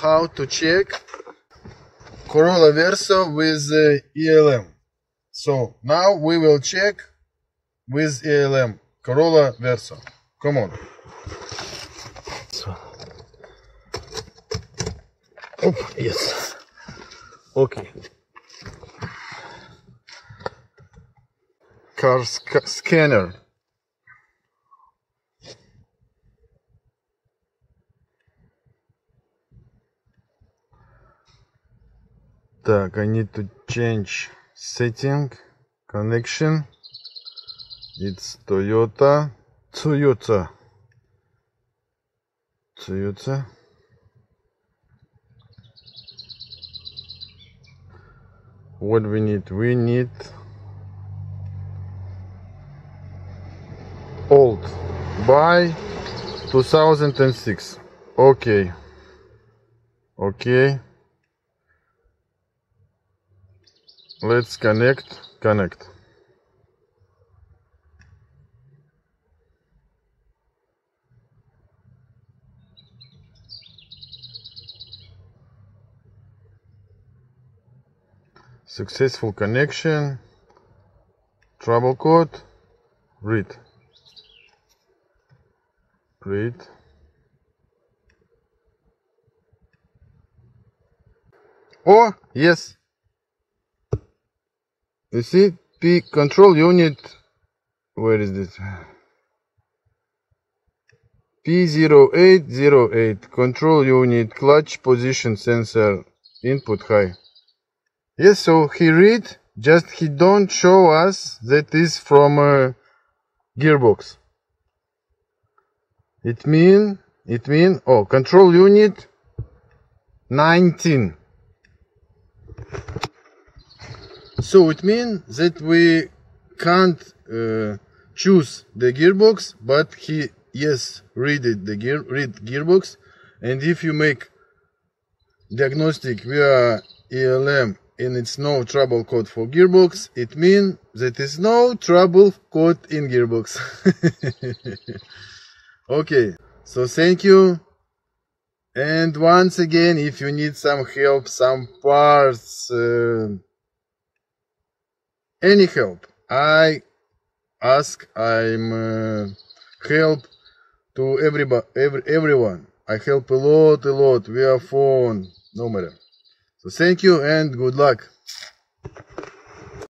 how to check Corolla Verso with ELM. So now we will check with ELM Corolla Verso. Come on. Oh, yes. Okay. Car scanner. Так, I need to change setting, connection. It's Toyota. What we need? We need old by 2006. Okay. Let's connect. Successful connection. Trouble code. Read. Oh, yes. You see, P control unit. Where is this? P0808 control unit clutch position sensor input high. Yes, so he read, just he don't show us that is from Gearbox. It mean oh, control unit 19. So it means that we can't choose the gearbox, but he read gearbox, and if you make diagnostic via ELM and it's no trouble code for gearbox, it means that is no trouble code in gearbox. Okay, so thank you. And once again, if you need some help, some parts, any help, I'm help to everyone. I help a lot via phone, no matter. So thank you and good luck.